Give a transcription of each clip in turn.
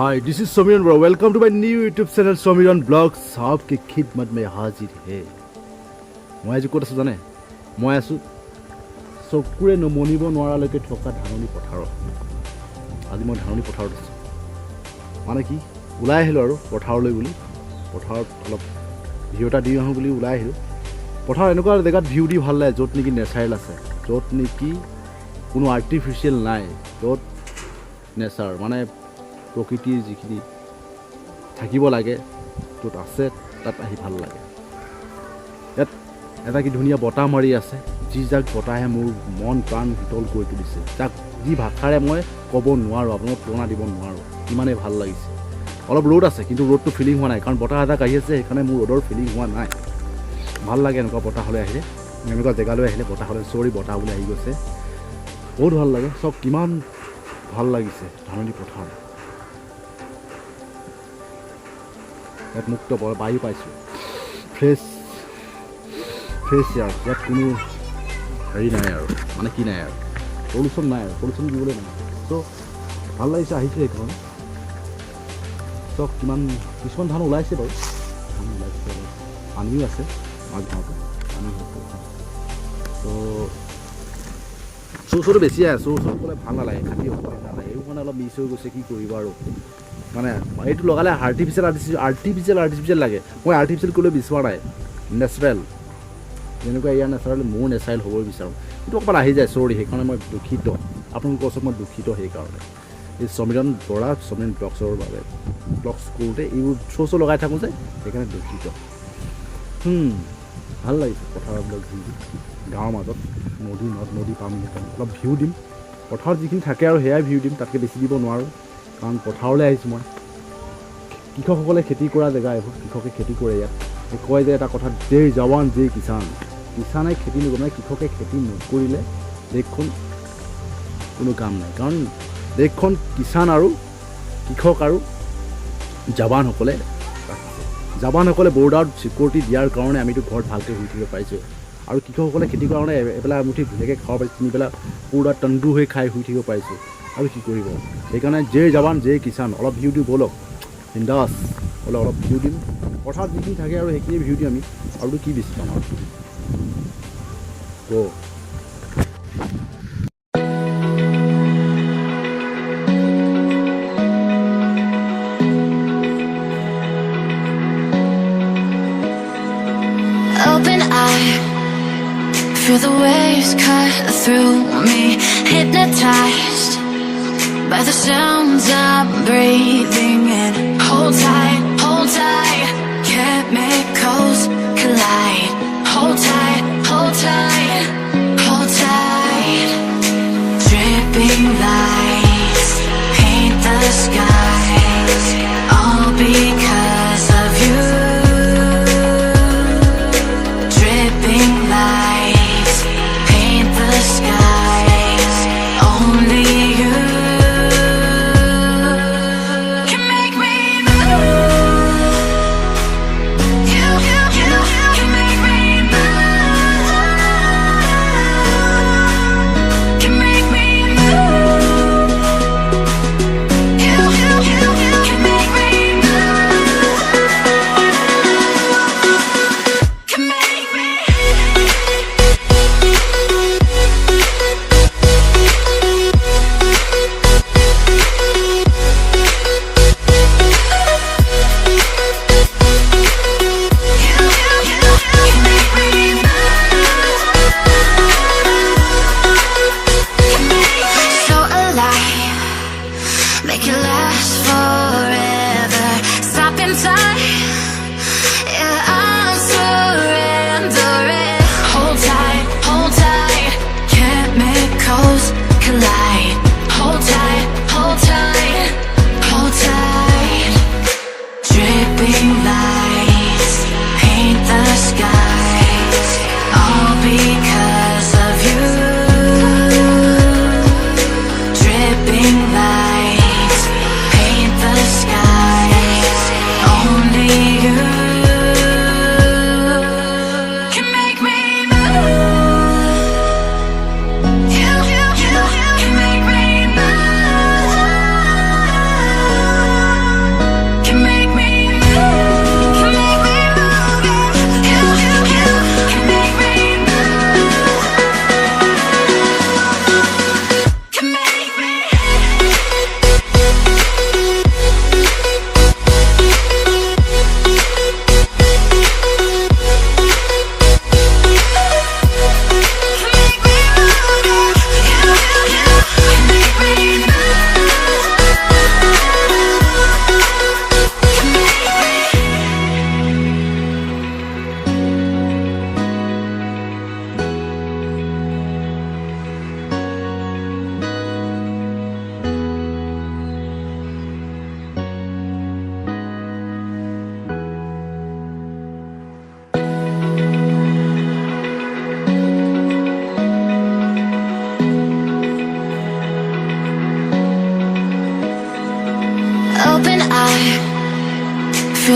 Hi, this is Somiran bro. Welcome to my new YouTube channel Somiran Vlogs. आपके खिदमत में हाजिर है. মই আজি ক'ত আছো জানে? মই আছো চকুৰে নমনিব নোৱাৰালৈকে থকা ধাননি পথাৰত. আজি মই ধাননি পথাৰত আছো. মানে কি ওলাই আহিলো আৰু পথাৰলৈ বুলি. পথাৰত অলপ ভিউ এটা দি আহোঁ বুলি ওলাই আহিলো. পথাৰ এনেকুৱা জেগাত ভিউ দি ভাল লাগে য'ত নেকি নেচাৰেল আছে. য'ত নেকি কোনো আৰ্টিফিচিয়েল নাই. য'ত নেচাৰ মানে প্ৰকৃতিৰ যিখিনি থাকিব লাগে য'ত আছে তাত আহি ভাল লাগে. ইয়াত এটা কি ধুনীয়া বতাহ মাৰি আছে. যি যাক বতাহে মোৰ মন প্ৰাণ শীতল কৰি তুলিছে. যাক যি ভাষাৰে মই ক'ব নোৱাৰোঁ, আপোনাক তুলনা দিব নোৱাৰোঁ, ইমানেই ভাল লাগিছে. অলপ ৰ'দ আছে কিন্তু ৰ'দটো ফিলিং হোৱা নাই, কাৰণ বতাহ এজাক আহি আছে, সেইকাৰণে মোৰ ৰ'দৰ ফিলিং হোৱা নাই. ভাল লাগে এনেকুৱা বতাহলৈ আহিলে, এনেকুৱা জেগালৈ আহিলে বতাহলৈ বতাহ বুলি আহি গৈছে, বহুত ভাল লাগে. চব কিমান ভাল লাগিছে ধাননি পথাৰ. ইয়াত মুক্ত বায়ু পাইছোঁ, ফ্ৰেছ এয়াৰ. ইয়াত কোনো হেৰি নাই আৰু, মানে কি নাই আৰু, পলিউশ্যন নাই আৰু, পলিউশ্যন দিবলৈ নাই. ত' ভাল লাগিছে, আহিছোঁ সেইখন. চব কিছুমান ধান ওলাইছে বাৰু, ধান ওলাইছে, পানীও আছে মাছ ধানটো, পানী ত' চৌচৰটো বেছি আছে. চৌচৰ ক'লে ভাল নালাগে, খাটি অকলে নালাগে. এইবোৰ মানে অলপ মিছ হৈ গৈছে, কি কৰিব আৰু. মানে এইটো লগালে আৰ্টিফিচিয়েল লাগে. মই আৰ্টিফিচিয়েল কৰিবলৈ বিচৰা নাই, নেচাৰেল যেনেকুৱা ইয়াৰ নেচাৰেল মোৰ নেচাৰেল হ'বই বিচাৰোঁ. কিন্তু অকণমান আহি যায়, চৰি, সেইকাৰণে মই দুখিত. আপোনালোকৰ ওচৰত মই দুখিত সেইকাৰণে. এই সমীৰণ বৰা সমীৰণ ব্লগছৰ বাবে ব্লগছ কৰোঁতে এইবোৰ শ্ব' লগাই থাকোঁ যে, সেইকাৰণে দুখিত. ভাল লাগিছে পথাৰৰ ব্লগ ভিউ, গাঁৱৰ মাজত নদী পাম, অলপ ভিউ দিম. পথাৰত যিখিনি থাকে আৰু সেয়াই ভিউ দিম, তাতকৈ বেছি দিব নোৱাৰোঁ, কাৰণ পথাৰলৈ আহিছোঁ মই. কৃষকসকলে খেতি কৰা জেগা এইবোৰ, কৃষকে খেতি কৰে ইয়াত. কয় যে এটা কথা, জয় জৱান জয় কিষাণ. কিষাণে খেতি নকৰে, মানে কৃষকে খেতি নকৰিলে দেশখন কোনো কাম নাই. কাৰণ দেশখন কিষাণ আৰু কৃষক আৰু জৱানসকলে ৰাখিছে. জৱানসকলে বৰ্ডাৰত ছিকিউৰিটি দিয়াৰ কাৰণে আমিতো ঘৰত ভালকৈ শুই থাকিব পাৰিছোঁ. আৰু কৃষকসকলে খেতি কৰাৰ কাৰণে এবেলা এমুঠি ধুনীয়াকৈ খাব পাৰিছোঁ, তিনিবেলা পুৰা তন্দু হৈ খাই শুই থাকিব পাৰিছোঁ. আৰু কি কৰিব, সেইকাৰণে জয় জৱান জয় কিষাণ. অলপ ভিউ দিওঁ ব'লক, বিন্দাছ অলপ ভিউ দিম. পথাৰত যিখিনি থাকে আৰু সেইখিনি ভিউ দিম আমি, আৰু কি বেছি পাম আৰু. Open eye, feel the waves cut through me, hypnotized by the sounds I'm breathing in. Hold tight, chemicals collide. Hold tight, hold tight, hold tight. Dripping lights paint the skies, all because of you. Dripping lights paint the skies, only you can make me move. You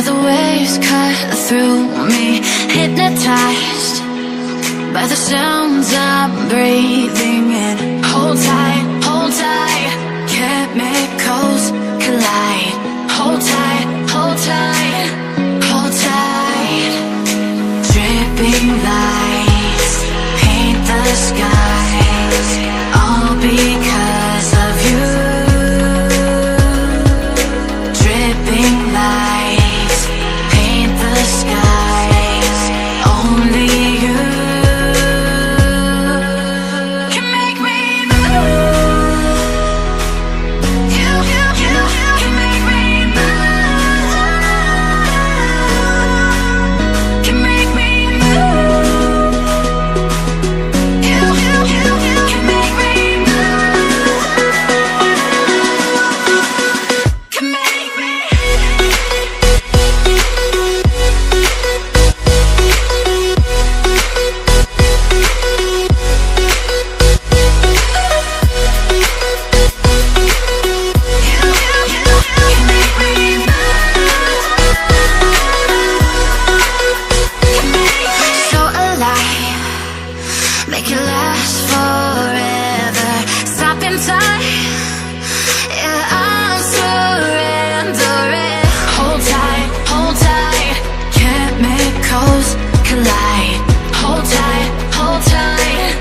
the waves cut through me, hypnotized by the sounds I'm breathing in. Hold tight, chemicals collide. Hold tight, hold tight, hold tight. Dripping lights paint the skies, all because of you. Dripping lights paint the skies, only you can make me move. You can make me move. Can make me move. You can make me move. Can make me. So alive, make it last forever. Stop in time, yeah, I'm surrendering. Hold tight, chemicals collide. Hold tight, hold tight.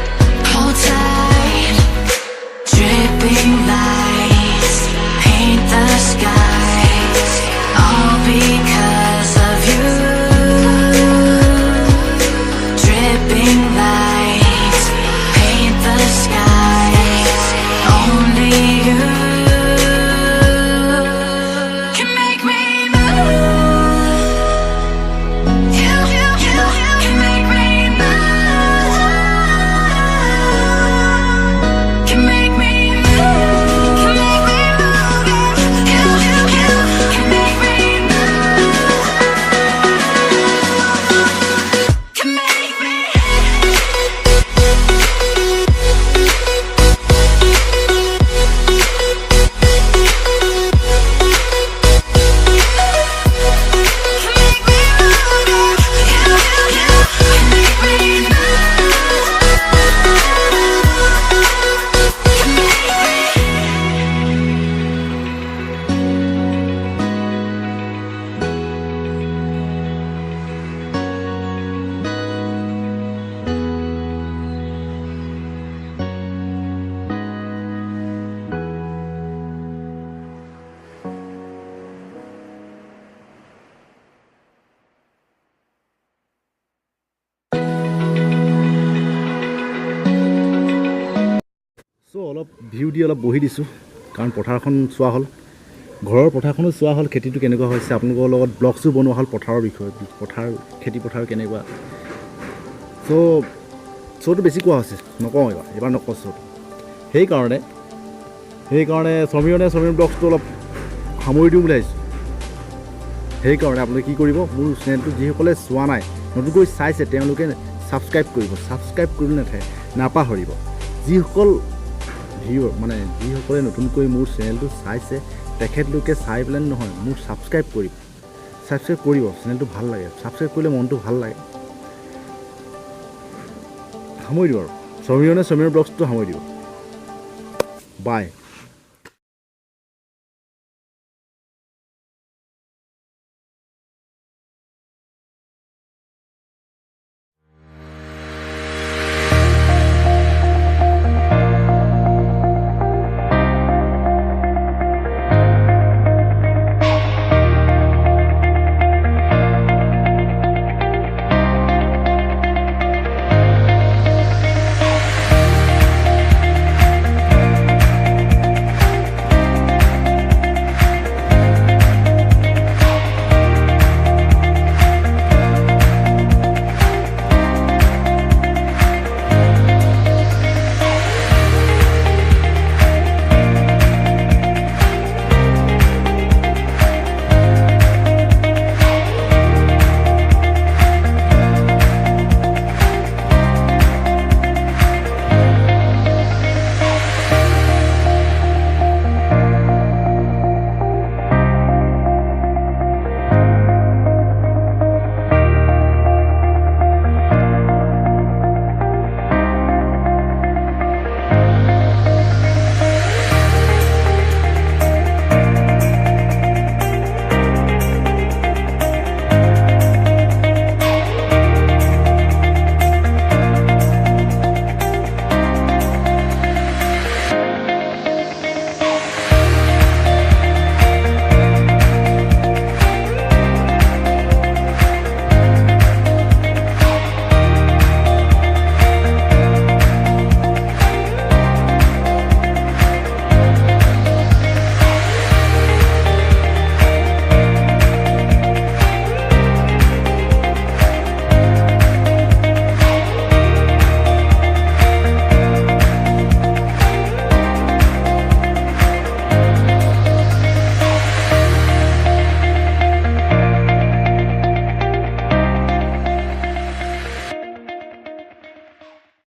Dripping lights paint the skies, all because of you. Dripping lights paint the skies, only you can make me move. You can make me move. Can make me move. Can make me move. You can make me move. Can make me. চ' অলপ view দি অলপ বহি দিছোঁ, কাৰণ পথাৰখন চোৱা হ'ল, ঘৰৰ পথাৰখনো চোৱা হ'ল, খেতিটো কেনেকুৱা হৈছে, আপোনালোকৰ লগত ব্লগছো বনোৱা হ'ল পথাৰৰ বিষয়ে, খেতি পথাৰ কেনেকুৱা। শ্ব'টো বেছি কোৱা হৈছে, নকওঁ এইবাৰ নকওঁ শ্ব'টো। সেইকাৰণে সমীৰণ ব্লগছটো অলপ সামৰি দিওঁ বুলি ভাবিছোঁ। সেইকাৰণে আপোনালোকে কি কৰিব, মোৰ চেনেলটো যিসকলে চোৱা নাই, নতুনকৈ চাইছে, তেওঁলোকে ছাবস্ক্ৰাইব কৰিব, ছাবস্ক্ৰাইব কৰিবলৈ নাপাহৰিব। যিসকলে নতুনকৈ মোৰ চেনেলটো চাইছে, তেখেতলোকে চাই পেলাই নহয়, মোক ছাবস্ক্ৰাইব কৰিব, চেনেলটো ভাল লাগে, ছাবস্ক্ৰাইব কৰিলে মনটো ভাল লাগে। সামৰি দিওঁ আৰু সমীৰ ব্লগছটো সামৰি দিওঁ। বাই।